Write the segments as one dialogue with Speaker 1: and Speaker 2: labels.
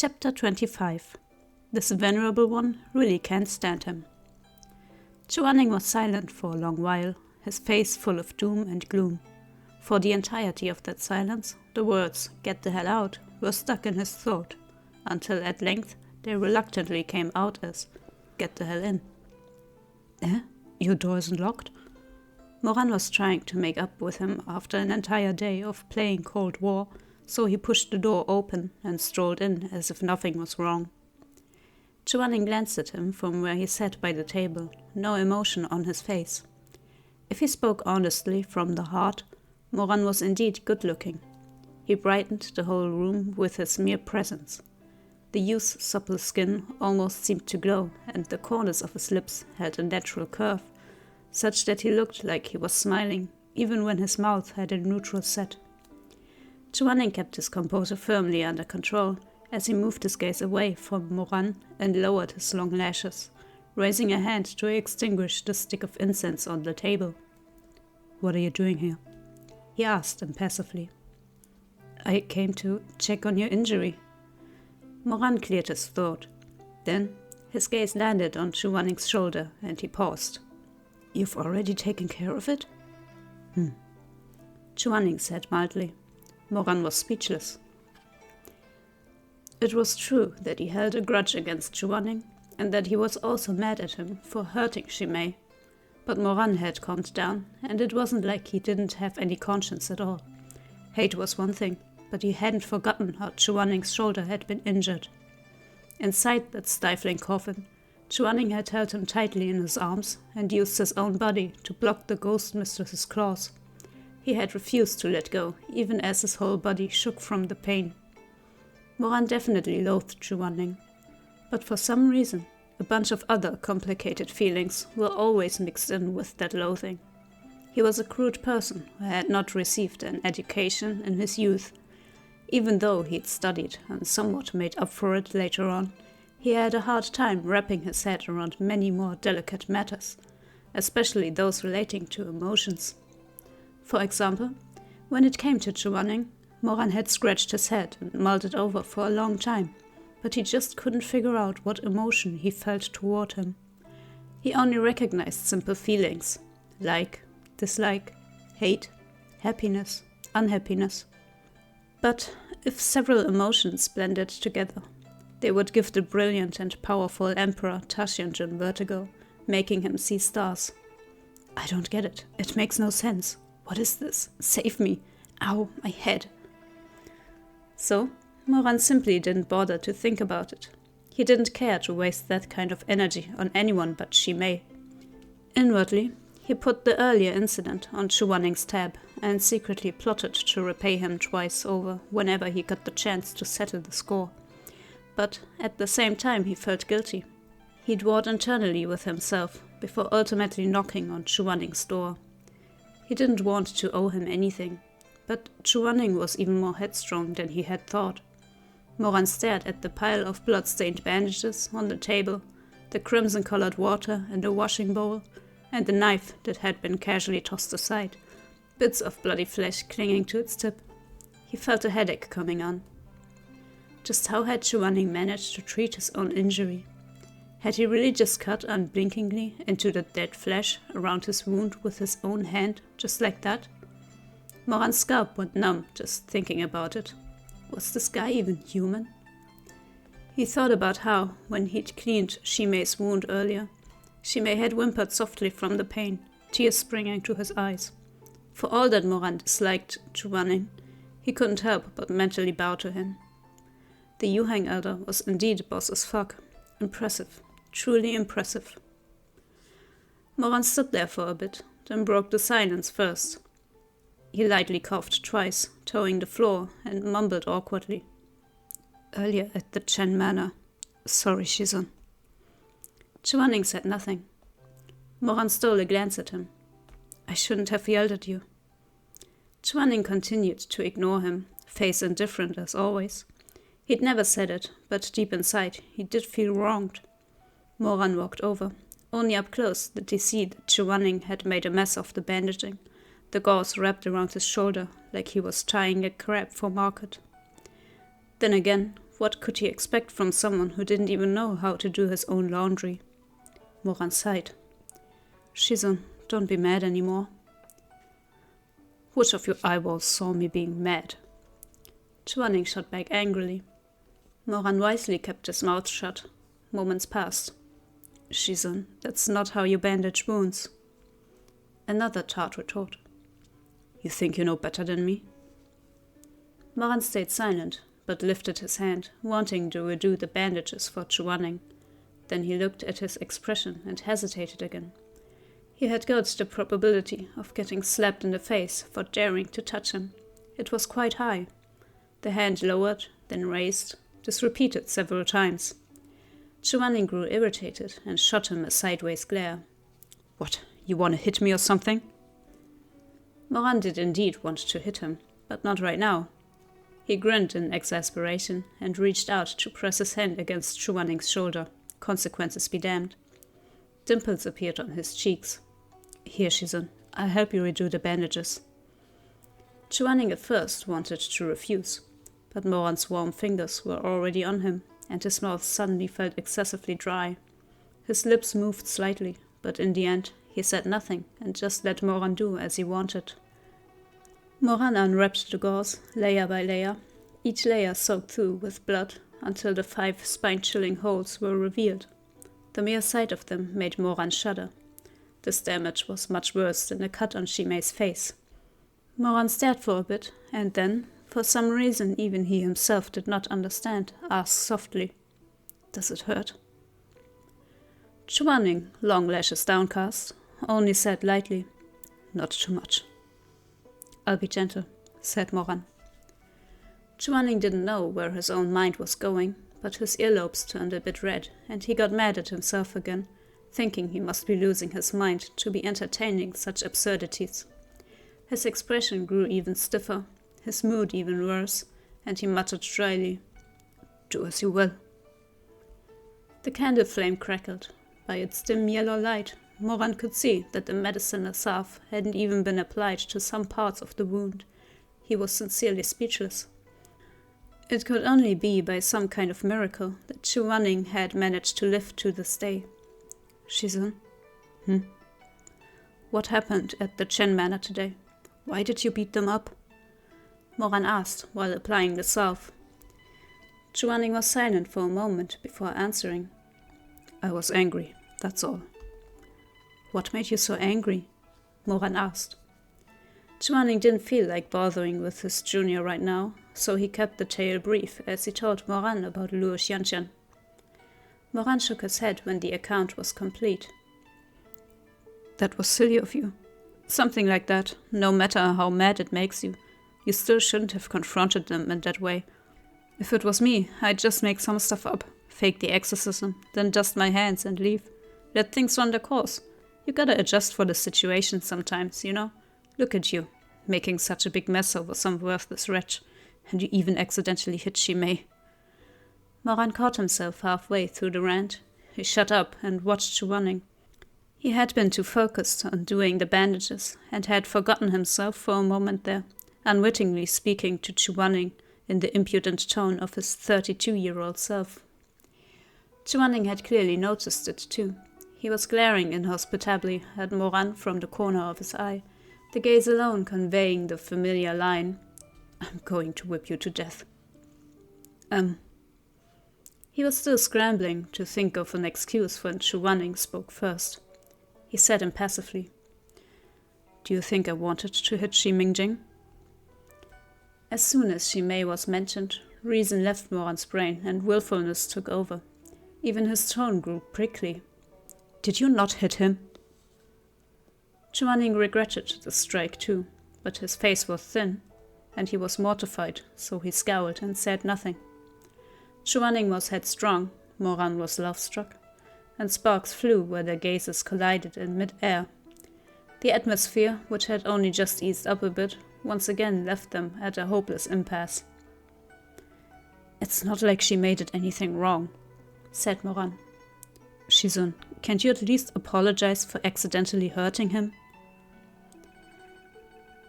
Speaker 1: Chapter 25. This venerable one really can't stand him. Chuaning was silent for a long while, his face full of doom and gloom. For the entirety of that silence, the words, "Get the hell out," were stuck in his throat, until at length they reluctantly came out as, "Get the hell in." Eh? Your door isn't locked? Moran was trying to make up with him after an entire day of playing Cold War, so he pushed the door open and strolled in as if nothing was wrong. Chuaning glanced at him from where he sat by the table, no emotion on his face. If he spoke honestly from the heart, Moran was indeed good-looking. He brightened the whole room with his mere presence. The youth's supple skin almost seemed to glow, and the corners of his lips had a natural curve, such that he looked like he was smiling, even when his mouth had a neutral set. Chuaning kept his composure firmly under control as he moved his gaze away from Moran and lowered his long lashes, raising a hand to extinguish the stick of incense on the table. "What are you doing here?" he asked impassively. "I came to check on your injury." Moran cleared his throat. Then his gaze landed on Chuaning's shoulder and he paused. "You've already taken care of it?" Chuaning said mildly. Moran was speechless. It was true that he held a grudge against Chuaning, and that he was also mad at him for hurting Shi Mei. But Moran had calmed down, and it wasn't like he didn't have any conscience at all. Hate was one thing, but he hadn't forgotten how Chuaning's shoulder had been injured. Inside that stifling coffin, Chuaning had held him tightly in his arms and used his own body to block the ghost mistress's claws. He had refused to let go, even as his whole body shook from the pain. Moran definitely loathed Chuaning, but for some reason, a bunch of other complicated feelings were always mixed in with that loathing. He was a crude person who had not received an education in his youth. Even though he'd studied and somewhat made up for it later on, he had a hard time wrapping his head around many more delicate matters, especially those relating to emotions. For example, when it came to Chuaning, Moran had scratched his head and mulled it over for a long time, but he just couldn't figure out what emotion he felt toward him. He only recognized simple feelings, like, dislike, hate, happiness, unhappiness. But if several emotions blended together, they would give the brilliant and powerful Emperor Tashianjun vertigo, making him see stars. "I don't get it. It makes no sense. What is this? Save me. Ow, my head." So, Moran simply didn't bother to think about it. He didn't care to waste that kind of energy on anyone but Shi Mei. Inwardly, he put the earlier incident on Chuaning's tab and secretly plotted to repay him twice over whenever he got the chance to settle the score. But at the same time he felt guilty. He'd warred internally with himself before ultimately knocking on Chuaning's door. He didn't want to owe him anything, but Chuaning was even more headstrong than he had thought. Moran stared at the pile of blood-stained bandages on the table, the crimson-colored water in the washing bowl, and the knife that had been casually tossed aside, bits of bloody flesh clinging to its tip. He felt a headache coming on. Just how had Chuaning managed to treat his own injury? Had he really just cut unblinkingly into the dead flesh around his wound with his own hand, just like that? Moran's scalp went numb just thinking about it. Was this guy even human? He thought about how, when he'd cleaned Shi Mei's wound earlier, Shi Mei had whimpered softly from the pain, tears springing to his eyes. For all that Moran disliked Chuaning, he couldn't help but mentally bow to him. The Yuhang elder was indeed boss as fuck. Impressive. Truly impressive. Moran stood there for a bit, then broke the silence first. He lightly coughed twice, toeing the floor, and mumbled awkwardly. "Earlier at the Chen Manor. Sorry, shizun." Chuaning said nothing. Moran stole a glance at him. "I shouldn't have yelled at you." Chuaning continued to ignore him, face indifferent as always. He'd never said it, but deep inside he did feel wronged. Moran walked over. Only up close did he see that Chuaning had made a mess of the bandaging, the gauze wrapped around his shoulder like he was tying a crab for market. Then again, What could he expect from someone who didn't even know how to do his own laundry? Moran sighed. Shizun, don't be mad anymore. Which of your eyeballs saw me being mad? Chuaning shot back angrily. Moran wisely kept his mouth shut. Moments passed. Shizun, that's not how you bandage wounds. Another tart retort. You think you know better than me? Moran stayed silent, but lifted his hand, wanting to redo the bandages for Chuaning. Then he looked at his expression and hesitated again. He had gauged the probability of getting slapped in the face for daring to touch him. It was quite high. The hand lowered, then raised, this repeated several times. Chuaning grew irritated and shot him a sideways glare. What, you want to hit me or something? Moran did indeed want to hit him, but not right now. He grinned in exasperation and reached out to press his hand against Chuaning's shoulder. Consequences be damned. Dimples appeared on his cheeks. Here, Shizun, I'll help you redo the bandages. Chuaning at first wanted to refuse, but Moran's warm fingers were already on him, and his mouth suddenly felt excessively dry. His lips moved slightly, but in the end he said nothing and just let Moran do as he wanted. Moran unwrapped the gauze, layer by layer, each layer soaked through with blood until the 5 spine-chilling holes were revealed. The mere sight of them made Moran shudder. This damage was much worse than the cut on Shi Mei's face. Moran stared for a bit, and then, for some reason even he himself did not understand, asked softly, Does it hurt? Chuaning, long lashes downcast, only said lightly, Not too much. I'll be gentle, said Moran. Chuaning didn't know where his own mind was going, but his earlobes turned a bit red, and he got mad at himself again, thinking he must be losing his mind to be entertaining such absurdities. His expression grew even stiffer, his mood even worse, and he muttered dryly, Do as you will. The candle flame crackled. By its dim yellow light, Moran could see that the medicinal salve hadn't even been applied to some parts of the wound. He was sincerely speechless. It could only be by some kind of miracle that Chuaning had managed to live to this day. Shizun? What happened at the Chen Manor today? Why did you beat them up? Moran asked while applying the salve. Chuaning was silent for a moment before answering. I was angry, that's all. What made you so angry? Moran asked. Chuaning didn't feel like bothering with his junior right now, so he kept the tale brief as he told Moran about Luo Xianqian. Moran shook his head when the account was complete. That was silly of you. Something like that, no matter how mad it makes you. You still shouldn't have confronted them in that way. If it was me, I'd just make some stuff up, fake the exorcism, then dust my hands and leave. Let things run their course. You gotta adjust for the situation sometimes, you know? Look at you, making such a big mess over some worthless wretch. And you even accidentally hit Shi Mei. Moran caught himself halfway through the rant. He shut up and watched Chuaning. He had been too focused on doing the bandages and had forgotten himself for a moment there, unwittingly speaking to Chuaning in the impudent tone of his 32-year-old self. Chuaning had clearly noticed it too. He was glaring inhospitably at Moran from the corner of his eye, the gaze alone conveying the familiar line, I'm going to whip you to death. He was still scrambling to think of an excuse when Chuaning spoke first. He said impassively, Do you think I wanted to hit Shi Mingjing? As soon as Shi Mei was mentioned, reason left Moran's brain and willfulness took over. Even his tone grew prickly. Did you not hit him? Chuaning regretted the strike too, but his face was thin, and he was mortified, so he scowled and said nothing. Chuaning was headstrong, Moran was love-struck, and sparks flew where their gazes collided in mid-air. The atmosphere, which had only just eased up a bit, once again left them at a hopeless impasse. It's not like she made it anything wrong, said Moran. Shizun, can't you at least apologize for accidentally hurting him?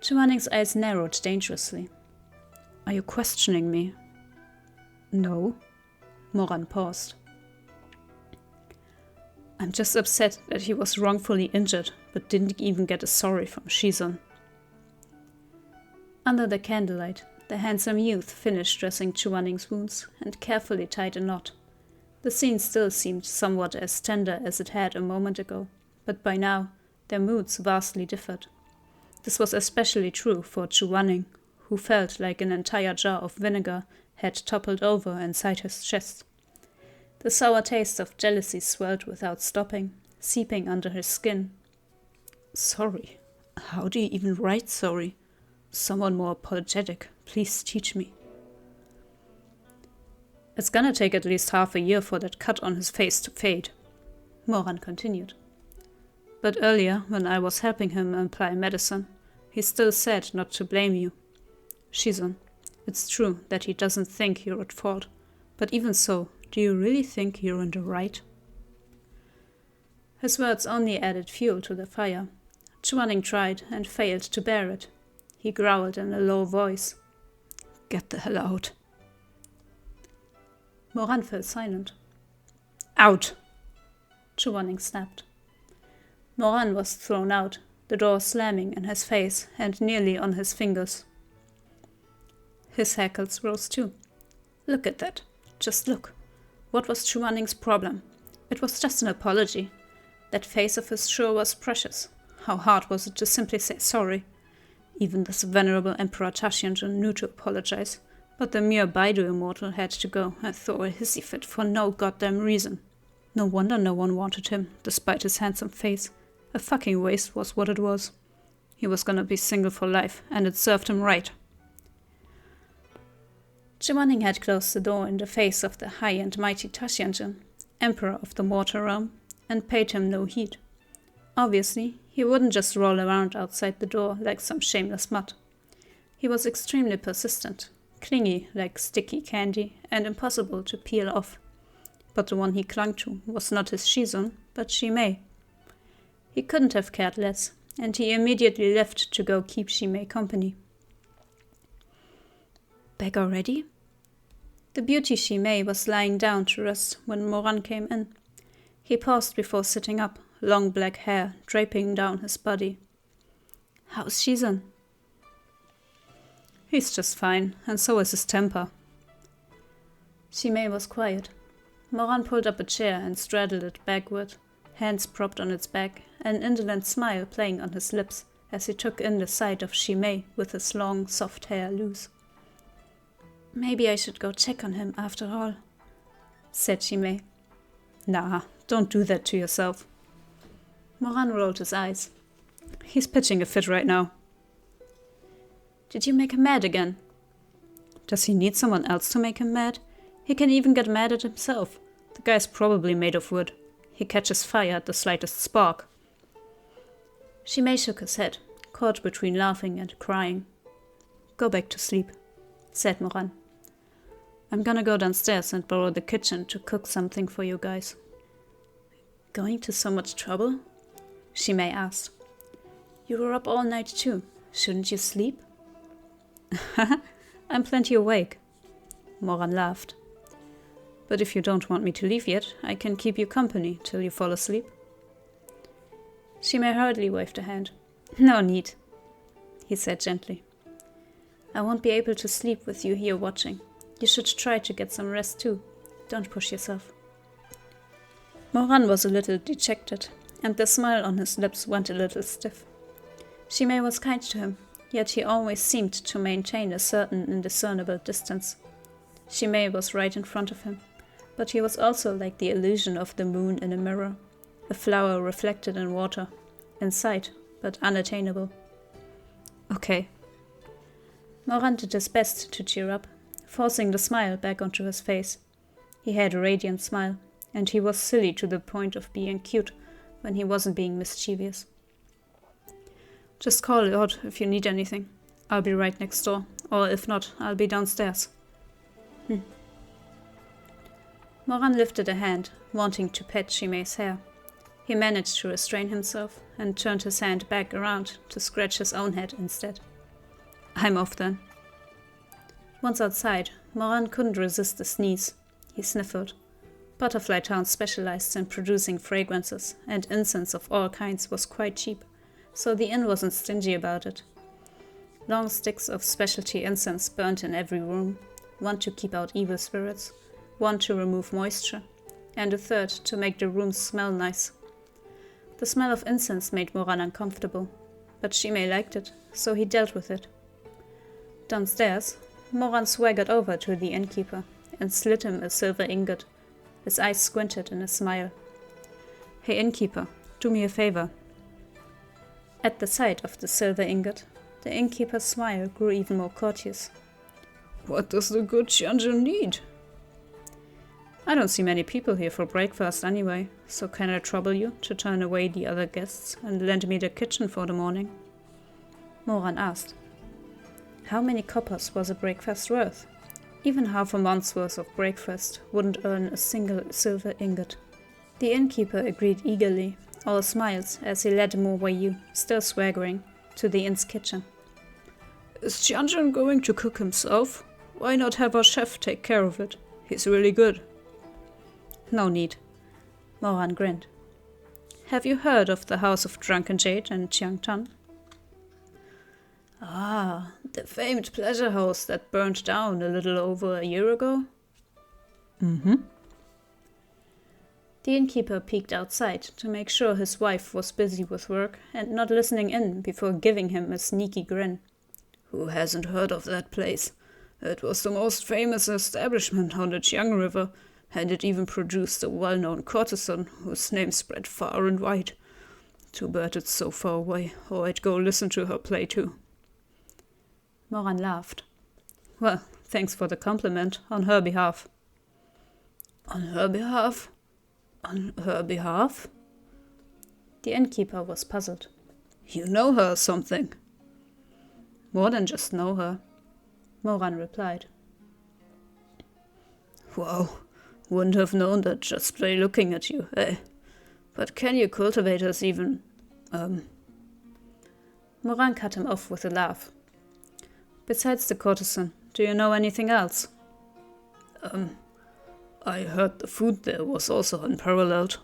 Speaker 1: Chuaning's eyes narrowed dangerously. Are you questioning me? No. Moran paused. I'm just upset that he was wrongfully injured, but didn't even get a sorry from Shizun. Under the candlelight, the handsome youth finished dressing Chuaning's wounds and carefully tied a knot. The scene still seemed somewhat as tender as it had a moment ago, but by now their moods vastly differed. This was especially true for Chuaning, who felt like an entire jar of vinegar had toppled over inside his chest. The sour taste of jealousy swelled without stopping, seeping under his skin. Sorry? How do you even write sorry? Someone more apologetic, please teach me. It's gonna take at least half a year for that cut on his face to fade, Moran continued. But earlier, when I was helping him apply medicine, he still said not to blame you. Shizun, it's true that he doesn't think you're at fault, but even so, do you really think you're in the right? His words only added fuel to the fire. Chuaning tried and failed to bear it. He growled in a low voice. Get the hell out. Moran fell silent. Out! Chuaning snapped. Moran was thrown out, the door slamming in his face and nearly on his fingers. His hackles rose too. Look at that. Just look. What was Chuaning's problem? It was just an apology. That face of his sure was precious. How hard was it to simply say sorry? Even this venerable Emperor Tashianjun knew to apologize, but the mere Baidu immortal had to go and throw a hissy fit for no goddamn reason. No wonder no one wanted him, despite his handsome face. A fucking waste was what it was. He was gonna be single for life, and it served him right. Chuaning had closed the door in the face of the high and mighty Tashianjun, Emperor of the Mortar Realm, and paid him no heed. Obviously, he wouldn't just roll around outside the door like some shameless mutt. He was extremely persistent, clingy like sticky candy, and impossible to peel off. But the one he clung to was not his shizun, but Shi Mei. He couldn't have cared less, and he immediately left to go keep Shi Mei company. Back already? The beauty Shi Mei was lying down to rest when Moran came in. He paused before sitting up, long black hair draping down his body. How's Shizun? He's just fine, and so is his temper. Shi Mei was quiet. Moran pulled up a chair and straddled it backward, hands propped on its back, an indolent smile playing on his lips as he took in the sight of Shi Mei with his long, soft hair loose. Maybe I should go check on him after all, said Shi Mei. Nah, don't do that to yourself. Moran rolled his eyes. He's pitching a fit right now. Did you make him mad again? Does he need someone else to make him mad? He can even get mad at himself. The guy's probably made of wood. He catches fire at the slightest spark. Shi Mei shook his head, caught between laughing and crying. Go back to sleep, said Moran. I'm gonna go downstairs and borrow the kitchen to cook something for you guys. Going to so much trouble? Shi Mei asked. You were up all night too. Shouldn't you sleep? I'm plenty awake. Moran laughed. But if you don't want me to leave yet, I can keep you company till you fall asleep. Shi Mei hurriedly waved a hand. No need, he said gently. I won't be able to sleep with you here watching. You should try to get some rest too. Don't push yourself. Moran was a little dejected, and the smile on his lips went a little stiff. Shi Mei was kind to him, yet he always seemed to maintain a certain indiscernible distance. Shi Mei was right in front of him, but he was also like the illusion of the moon in a mirror, a flower reflected in water, in sight, but unattainable. Okay. Moran did his best to cheer up, forcing the smile back onto his face. He had a radiant smile, and he was silly to the point of being cute when he wasn't being mischievous. Just call it out if you need anything. I'll be right next door, or if not, I'll be downstairs. Moran lifted a hand, wanting to pet Shi Mei's hair. He managed to restrain himself and turned his hand back around to scratch his own head instead. I'm off then. Once outside, Moran couldn't resist a sneeze. He sniffled. Butterfly Town specialized in producing fragrances, and incense of all kinds was quite cheap, so the inn wasn't stingy about it. Long sticks of specialty incense burned in every room, one to keep out evil spirits, one to remove moisture, and a third to make the rooms smell nice. The smell of incense made Moran uncomfortable, but Shi Mei liked it, so he dealt with it. Downstairs, Moran swaggered over to the innkeeper and slid him a silver ingot. His eyes squinted in a smile. "Hey, innkeeper, do me a favor." At the sight of the silver ingot, the innkeeper's smile grew even more courteous.
Speaker 2: "What does the good shizun need?"
Speaker 1: "I don't see many people here for breakfast anyway, so can I trouble you to turn away the other guests and lend me the kitchen for the morning?" Moran asked. How many coppers was a breakfast worth? Even half a month's worth of breakfast wouldn't earn a single silver ingot. The innkeeper agreed eagerly, all smiles as he led Mo, still swaggering, to the inn's kitchen.
Speaker 2: "Is shizun going to cook himself? Why not have our chef take care of it? He's really good."
Speaker 1: "No need." Moran grinned. "Have you heard of the House of Drunken Jade in Jiangtan?"
Speaker 2: "Ah, the famed pleasure house that burned down a little over a year ago?"
Speaker 1: "Mm-hmm." The innkeeper peeked outside to make sure his wife was busy with work and not listening in before giving him a sneaky grin.
Speaker 2: "Who hasn't heard of that place? It was the most famous establishment on the Jiang River, and it even produced a well-known courtesan whose name spread far and wide. Too bad it's so far away, or I'd go listen to her play too."
Speaker 1: Moran laughed. "Well, thanks for the compliment, on her behalf."
Speaker 2: "On her behalf? On her behalf?"
Speaker 1: The innkeeper was puzzled.
Speaker 2: "You know her or something?"
Speaker 1: "More than just know her," Moran replied.
Speaker 2: "Wow, wouldn't have known that just by looking at you, eh? But can you cultivators even,
Speaker 1: Moran cut him off with a laugh. "Besides the courtesan, do you know anything else?"
Speaker 2: I heard the food there was also unparalleled."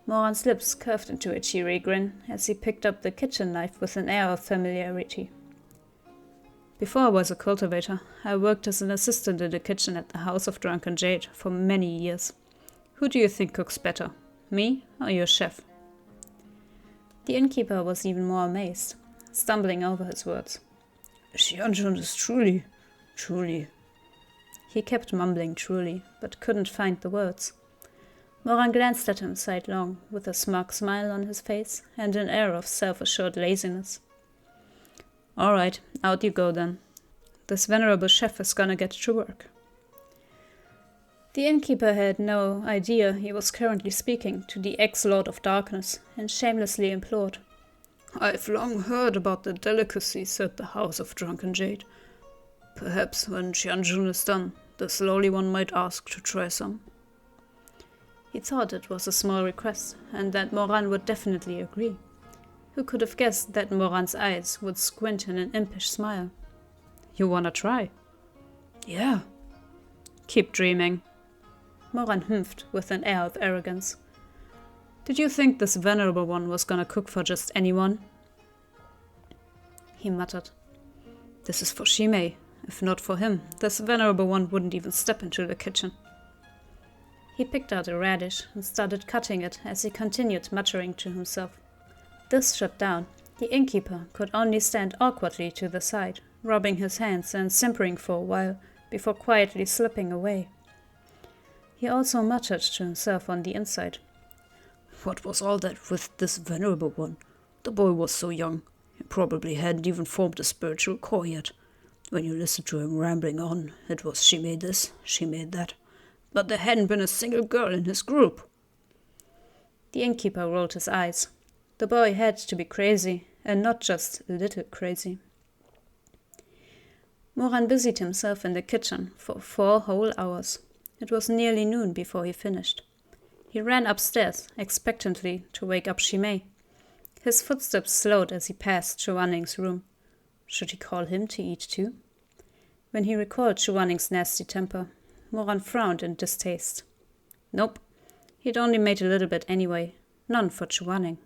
Speaker 1: Moran's lips curved into a cheery grin as he picked up the kitchen knife with an air of familiarity. "Before I was a cultivator, I worked as an assistant in the kitchen at the House of Drunken Jade for many years. Who do you think cooks better, me or your chef?" The innkeeper was even more amazed, stumbling over his words.
Speaker 2: "Shizun is truly.
Speaker 1: He kept mumbling truly, but couldn't find the words. Moran glanced at him sidelong, with a smug smile on his face and an air of self-assured laziness. "All right, out you go then. This venerable chef is gonna get to work." The innkeeper had no idea he was currently speaking to the ex-Lord of Darkness, and shamelessly implored.
Speaker 2: "I've long heard about the delicacies at the House of Drunken Jade. Perhaps when shizun is done, the slowly one might ask to try some."
Speaker 1: He thought it was a small request, and that Moran would definitely agree. Who could have guessed that Moran's eyes would squint in an impish smile? "You wanna try?"
Speaker 2: "Yeah."
Speaker 1: "Keep dreaming." Moran humphed with an air of arrogance. "Did you think this venerable one was gonna cook for just anyone?" He muttered. "This is for Shi Mei. If not for him, this venerable one wouldn't even step into the kitchen." He picked out a radish and started cutting it as he continued muttering to himself. This shut down, the innkeeper could only stand awkwardly to the side, rubbing his hands and simpering for a while before quietly slipping away. He also muttered to himself on the inside.
Speaker 2: "What was all that with this venerable one? The boy was so young. He probably hadn't even formed a spiritual core yet. When you listened to him rambling on, it was Shi Mei this, Shi Mei that. But there hadn't been a single girl in his group."
Speaker 1: The innkeeper rolled his eyes. The boy had to be crazy, and not just a little crazy. Moran busied himself in the kitchen for 4 whole hours. It was nearly noon before he finished. He ran upstairs, expectantly to wake up Shi Mei. His footsteps slowed as he passed Chuaning's room. Should he call him to eat too? When he recalled Chuaning's nasty temper, Moran frowned in distaste. Nope, he'd only made a little bit anyway, none for Chuaning.